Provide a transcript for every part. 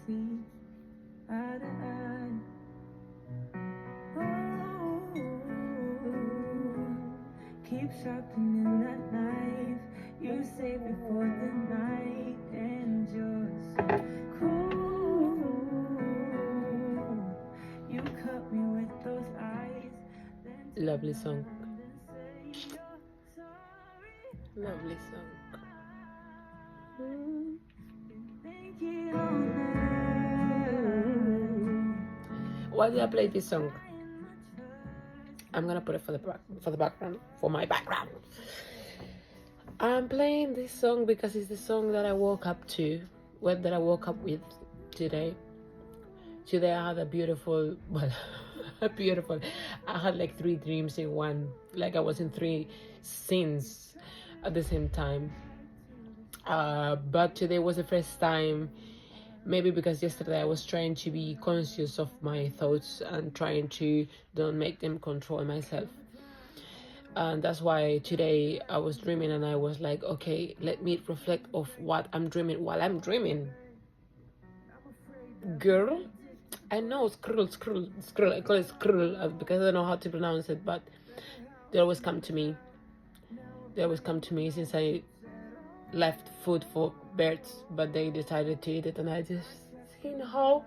see eye to eye. Keep sharpening that knife. You save it for the night, and you're so cool. You cut me with those eyes. Lovely song. Lovely song. Why did I play this song? I'm gonna put it for the background, for my background. I'm playing this song because it's the song that I woke up to, that I woke up with today. Today I had a beautiful, well, I had like 3 dreams in one, like I was in 3 scenes at the same time. But today was the first time, maybe because yesterday I was trying to be conscious of my thoughts and trying to don't make them control myself. And that's why today I was dreaming and I was like, okay, let me reflect of what I'm dreaming while I'm dreaming. Girl, I know scroll, I call it scroll because I don't know how to pronounce it, but they always come to me. They always come to me since I left food for birds, but they decided to eat it, and I just seen how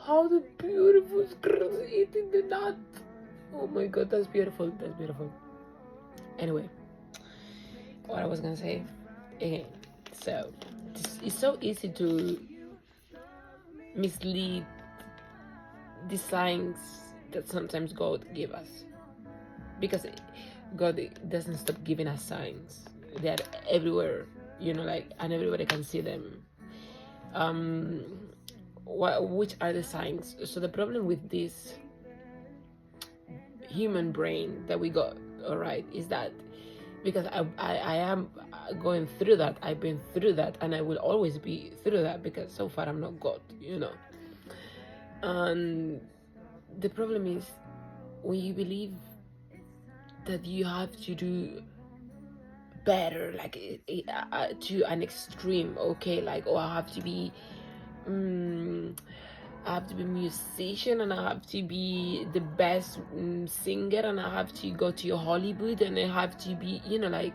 the beautiful squirrels eating the nut. Oh my god, that's beautiful. That's beautiful. Anyway, what I was gonna say again. So it's so easy to mislead the signs that sometimes God give us, because God doesn't stop giving us signs. They're everywhere, you know, like, and everybody can see them. Which are the signs? So the problem with this human brain that we got, all right, is that because I am going through that, I've been through that, and I will always be through that, because so far I'm not God, you know. And the problem is when you believe that you have to do better, like to an extreme, okay, like, oh, I have to be a musician, and I have to be the best singer, and I have to go to Hollywood, and I have to be, you know, like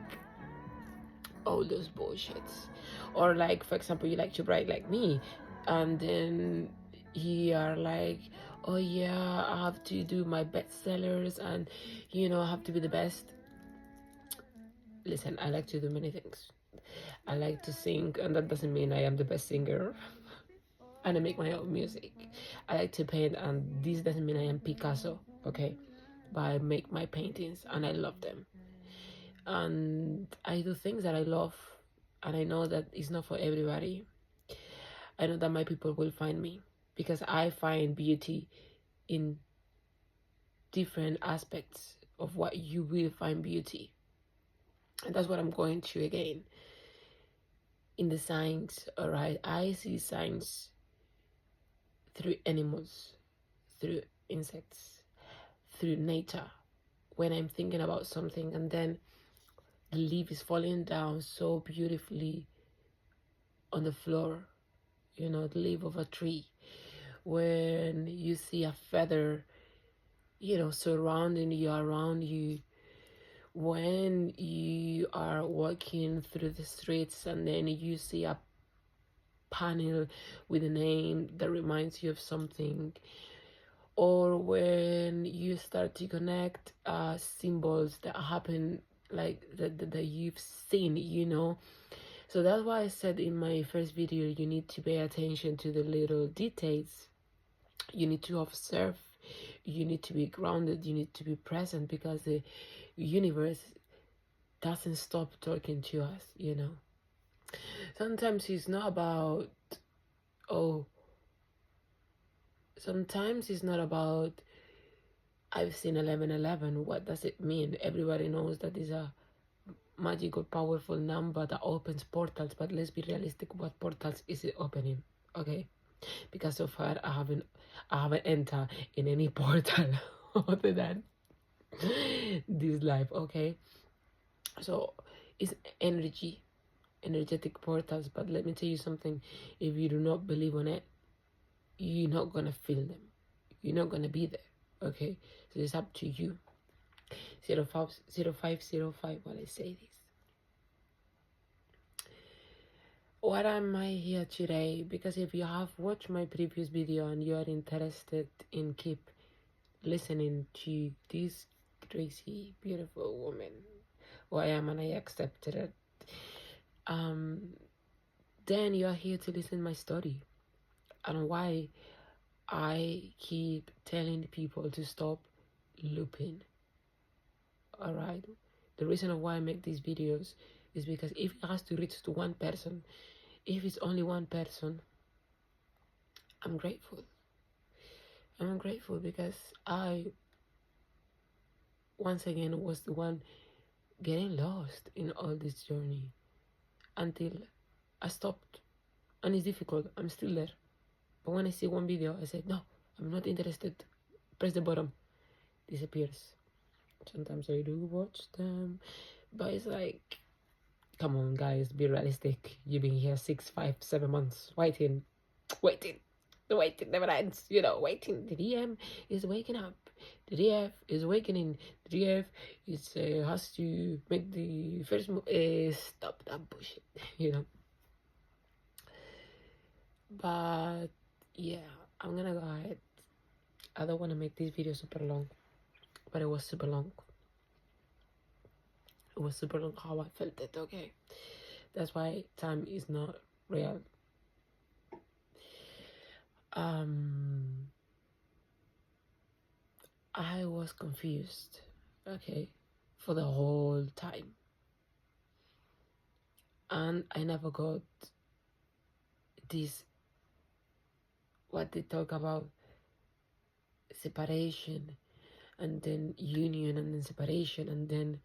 all those bullshits. Or like, for example, you like to write like me, and then you are like, oh yeah, I have to do my bestsellers, and you know, I have to be the best. Listen, I like to do many things. I like to sing, and that doesn't mean I am the best singer. And I make my own music. I like to paint, and this doesn't mean I am Picasso, okay? But I make my paintings, and I love them. And I do things that I love, and I know that it's not for everybody. I know that my people will find me, because I find beauty in different aspects of what you will find beauty. And that's what I'm going to again. In the signs, all right, I see signs through animals, through insects, through nature. When I'm thinking about something, and then the leaf is falling down so beautifully on the floor, you know, the leaf of a tree. When you see a feather, you know, surrounding you, around you. When you are walking through the streets, and then you see a panel with a name that reminds you of something. Or when you start to connect symbols that happen, like that you've seen, you know. So that's why I said in my first video, you need to pay attention to the little details. You need to observe, you need to be grounded, you need to be present, because the universe doesn't stop talking to us, you know. Sometimes it's not about, sometimes it's not about, I've seen 1111. What does it mean? Everybody knows that is a magical, powerful number that opens portals, but let's be realistic. What portals is it opening? Okay, because so far I haven't entered in any portal other than this life. Okay, so it's energy, energetic portals. But let me tell you something, if you do not believe on it, you're not gonna feel them, you're not gonna be there. Okay, so it's up to you. 0505 while I say this. What am I here today? Because if you have watched my previous video and you are interested in keep listening to this crazy beautiful woman who I am and I accepted it, then you are here to listen my story and why I keep telling people to stop looping. Alright, the reason of why I make these videos is because if it has to reach to one person, if it's only one person, I'm grateful. I'm grateful because I once again was the one getting lost in all this journey until I stopped. And it's difficult, I'm still there. But when I see one video, I said, no, I'm not interested. Press the button, disappears. Sometimes I do watch them, but it's like, come on guys, be realistic. You've been here 6, 5, 7 months waiting. The waiting never ends, you know, waiting. The DM is waking up. The DF is awakening. The DF is has to make the first move. Stop that bullshit, you know. But yeah, I'm gonna go ahead. I don't want to make this video super long, but it was super long. It was super long how I felt it, okay? That's why time is not real. I was confused, okay, for the whole time. And I never got this, what they talk about, separation, and then union, and then separation, and then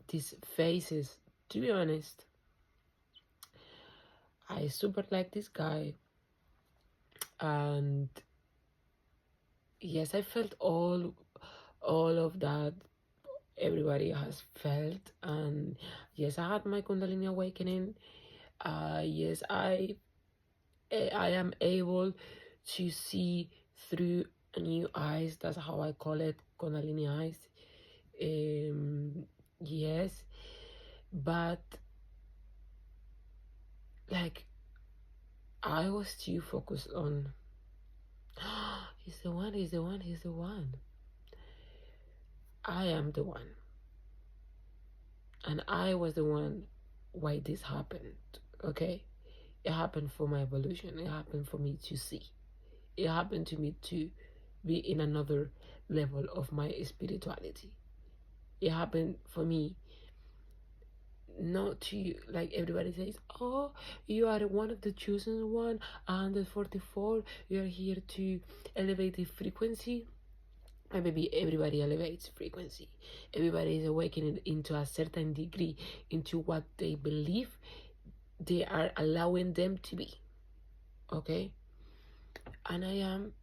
these phases. To be honest, I super like this guy, and yes, I felt all of that everybody has felt, and yes, I had my Kundalini awakening. Yes, I am able to see through new eyes. That's how I call it, Kundalini eyes. Yes, but like I was too focused on he's the one. I am the one, and I was the one why this happened. Okay, it happened for my evolution. It happened for me to see. It happened to me to be in another level of my spirituality. It happened for me not to, like everybody says, oh, you are one of the chosen one, 144, you're here to elevate the frequency. And maybe everybody elevates frequency. Everybody is awakening into a certain degree into what they believe they are allowing them to be. Okay? And I am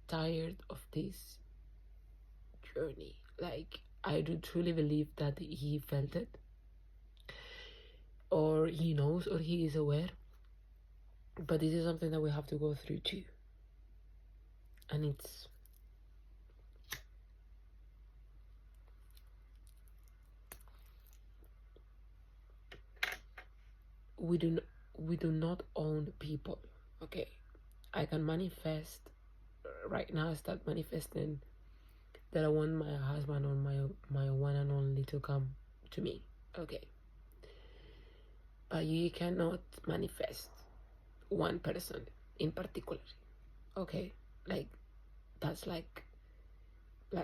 tired of this journey. Like, I do truly believe that he felt it, or he knows, or he is aware. But this is something that we have to go through too. And it's we do not own people. Okay, I can manifest right now. I start manifesting that I want my husband or my one and only to come to me. Okay, but you cannot manifest one person in particular. Okay, like that's like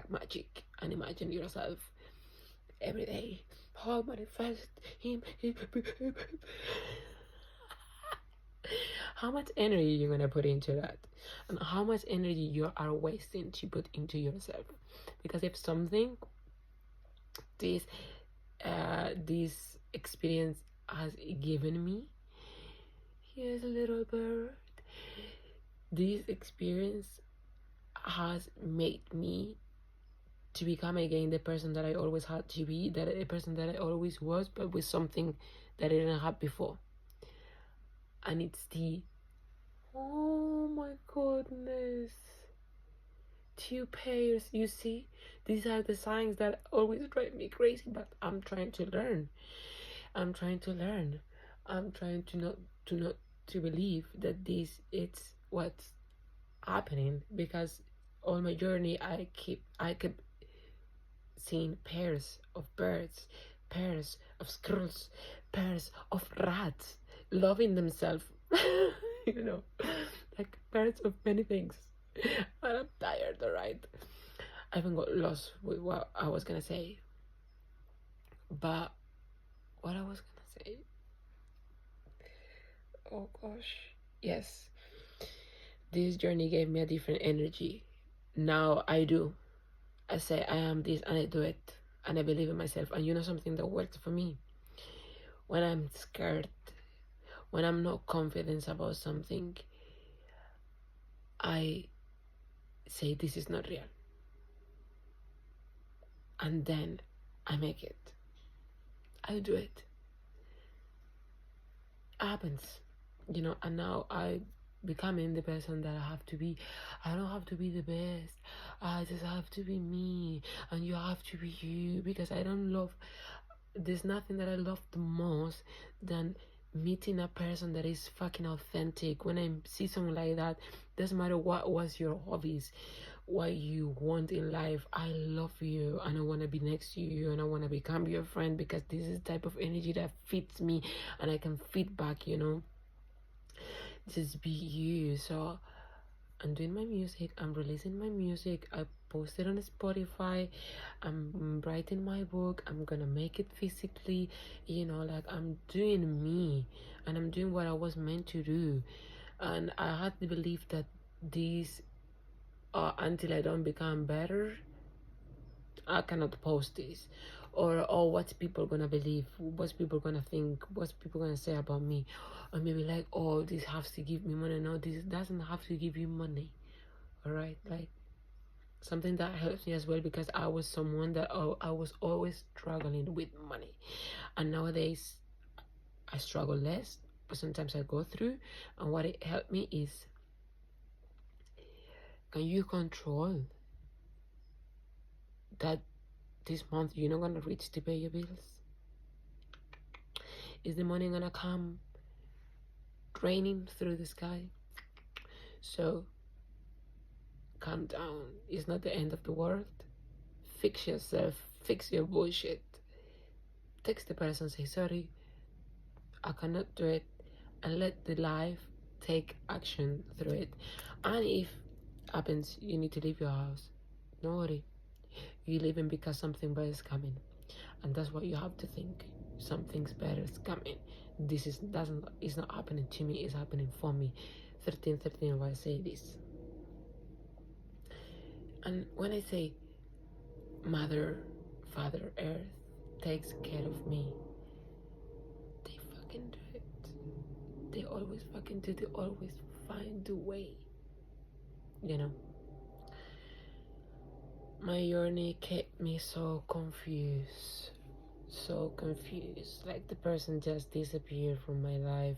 magic. And imagine yourself every day, oh, manifest him. How much energy you're gonna put into that, and how much energy you are wasting to put into yourself? Because if something this experience has given me, here's a little bird, this experience has made me to become again the person that I always had to be, that a person that I always was, but with something that I didn't have before. And it's the, oh my goodness, 2 pairs. You see, these are the signs that always drive me crazy, but I'm trying to learn. I'm trying to learn. I'm trying to not to believe that this it's what's happening, because on my journey I kept seeing pairs of birds, pairs of squirrels, pairs of rats loving themselves. You know, like pairs of many things. And I'm tired, alright. I even got lost with what I was gonna say. But what I was gonna say, oh gosh, yes, this journey gave me a different energy. Now I do. I say I am this and I do it. And I believe in myself. And you know something that works for me? When I'm scared, when I'm not confident about something, I say this is not real. And then I make it. I do it. It happens. You know, and now I becoming the person that I have to be. I don't have to be the best. I just have to be me. And you have to be you. Because I don't love, there's nothing that I love the most than meeting a person that is fucking authentic. When I see someone like that, doesn't matter what was your hobbies, what you want in life, I love you and I want to be next to you and I want to become your friend, because this is the type of energy that fits me and I can fit back, you know. Just be you. So I'm doing my music, I'm releasing my music, I posted on Spotify, I'm writing my book, I'm gonna make it physically, you know, like I'm doing me and I'm doing what I was meant to do. And I had to believe that these until I don't become better, I cannot post this. Or what's people gonna believe, what's people gonna think, what's people gonna say about me. Or maybe like, oh, this has to give me money. No, this doesn't have to give you money. All right, like something that helps me as well, because I was someone that I was always struggling with money, and nowadays I struggle less, but sometimes I go through. And what it helped me is, can you control that this month you're not gonna reach to pay your bills? Is the money gonna come raining through the sky? So calm down. It's not the end of the world. Fix yourself. Fix your bullshit. Text the person, say sorry, I cannot do it, and let the life take action through it. And if happens you need to leave your house, don't worry, you're leaving because something better is coming. And that's what you have to think. Something's better is coming. This is doesn't it's not happening to me, it's happening for me. 1313, why I say this. And when I say Mother, Father Earth takes care of me, they fucking do it. They always fucking do. They always find a way, you know. My journey kept me so confused, like the person just disappeared from my life,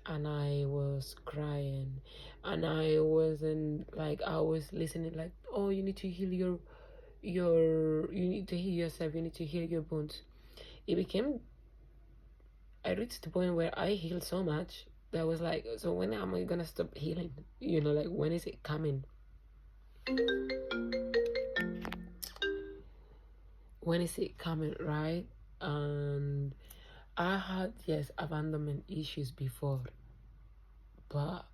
and I was crying, and I wasn't like, I was listening like, oh, you need to heal your you need to heal yourself, you need to heal your wounds. It became, I reached the point where I healed so much that I was like, so when am I gonna stop healing? You know, like when is it coming? When is it coming, right? And I had, yes, abandonment issues before, but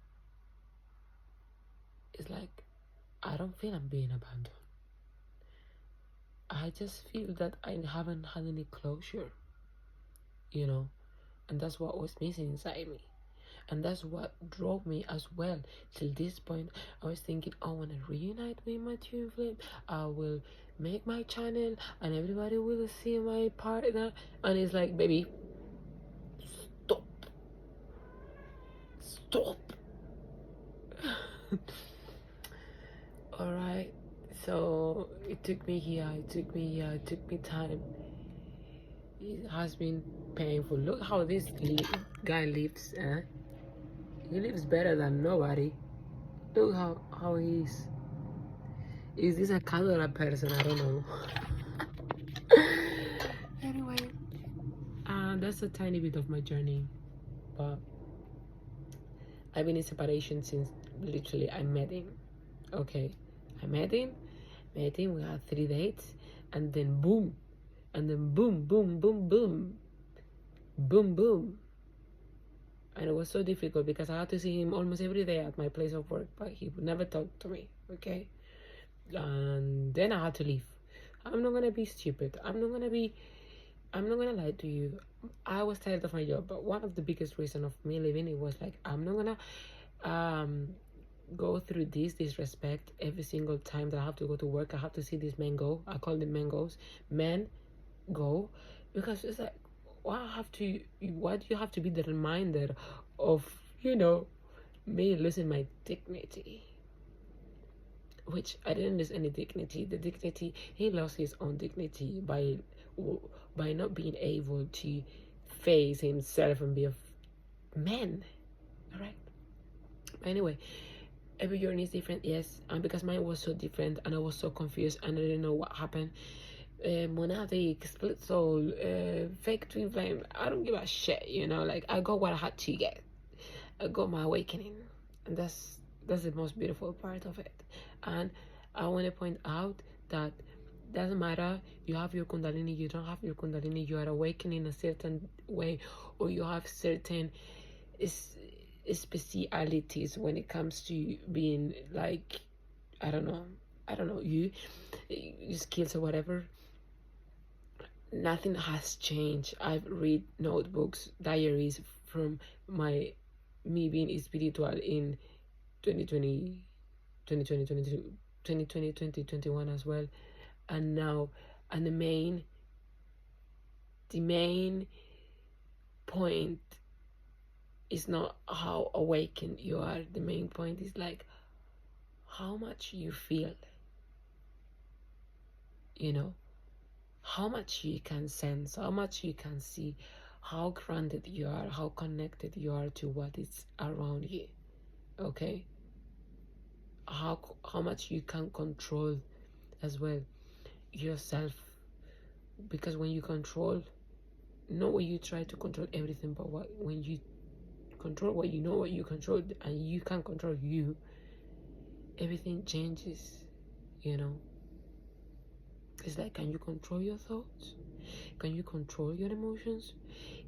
it's like I don't feel I'm being abandoned. I just feel that I haven't had any closure, you know, and that's what was missing inside me. And that's what drove me as well till this point. I was thinking, I want to reunite with my twin flame. I will make my channel and everybody will see my partner. And it's like, baby, stop. All right, so It took me here, it took me here, it took me time. It has been painful. Look how this guy lives, eh? He lives better than nobody. Look how he's. Is this a color person? I don't know. Anyway, that's a tiny bit of my journey, but I've been in separation since literally I met him. Okay, I met him, we had 3 dates, and then boom, boom, boom, boom, boom, boom, boom. And it was so difficult because I had to see him almost every day at my place of work, but he would never talk to me, okay? And then I had to leave. I'm not gonna be stupid. I'm not gonna lie to you. I was tired of my job, but one of the biggest reasons of me leaving, it was like, I'm not gonna go through this disrespect every single time that I have to go to work. I have to see these men go. I call them mangoes. Men go. Because it's like, why do you have to be the reminder of, me losing my dignity? Which I didn't lose any dignity. The dignity, he lost his own dignity by not being able to face himself and be a man. All right. Anyway, every journey is different, yes, and because mine was so different and I was so confused and I didn't know what happened. Monadic, split soul, fake twin flame, I don't give a shit, like I got what I had to get. I got my awakening, and that's the most beautiful part of it. And I want to point out that doesn't matter, you have your kundalini, you don't have your kundalini, you are awakening a certain way, or you have certain specialities when it comes to being like, I don't know, you skills or whatever. Nothing has changed. I've read notebooks, diaries from me being spiritual in 2020, 2021 as well. And now, and the main point is not how awakened you are. The main point is like how much you feel, how much you can sense, how much you can see, how grounded you are, how connected you are to what is around you. Okay, how much you can control as well yourself, because when you control, not when you try to control everything, but when you control what you control, and you can control you, everything changes. It's like, can you control your thoughts? Can you control your emotions?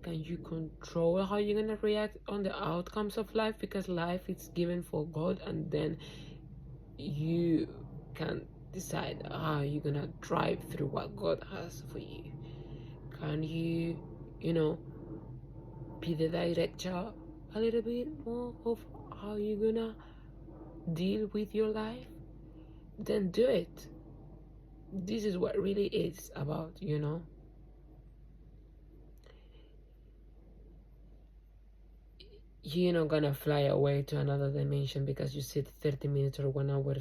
Can you control how you're gonna react on the outcomes of life? Because life is given for God, and then you can decide how you're gonna drive through what God has for you. Can you, be the director a little bit more of how you're gonna deal with your life? Then do it. This is what really is about, You're not gonna fly away to another dimension because you sit 30 minutes or 1 hour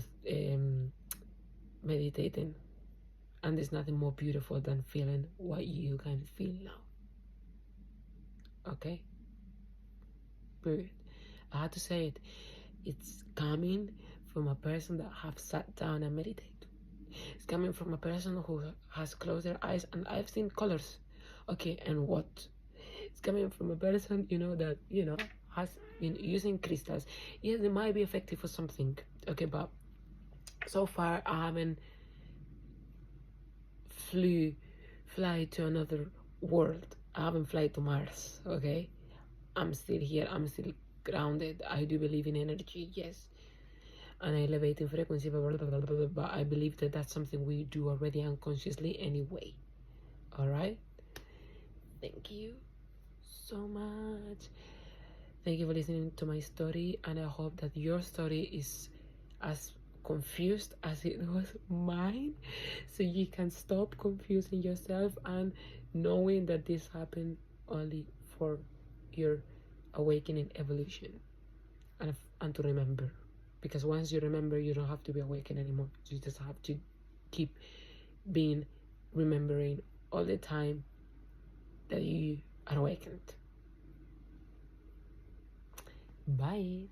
meditating. And there's nothing more beautiful than feeling what you can feel now. Okay? Period. I had to say it. It's coming from a person that have sat down and meditated. It's coming from a person who has closed their eyes, and I've seen colors. Okay, and what? It's coming from a person, that, has been using crystals. Yes, they might be effective for something. Okay, but so far I haven't fly to another world. I haven't fly to Mars. Okay, I'm still here. I'm still grounded. I do believe in energy, yes, and I elevate in frequency, but I believe that that's something we do already unconsciously anyway. All right, thank you so much. Thank you for listening to my story, and I hope that your story is as confused as it was mine, so you can stop confusing yourself and knowing that this happened only for your awakening evolution. And to remember, because once you remember, you don't have to be awakened anymore. You just have to keep being remembering all the time that you are awakened. Bye.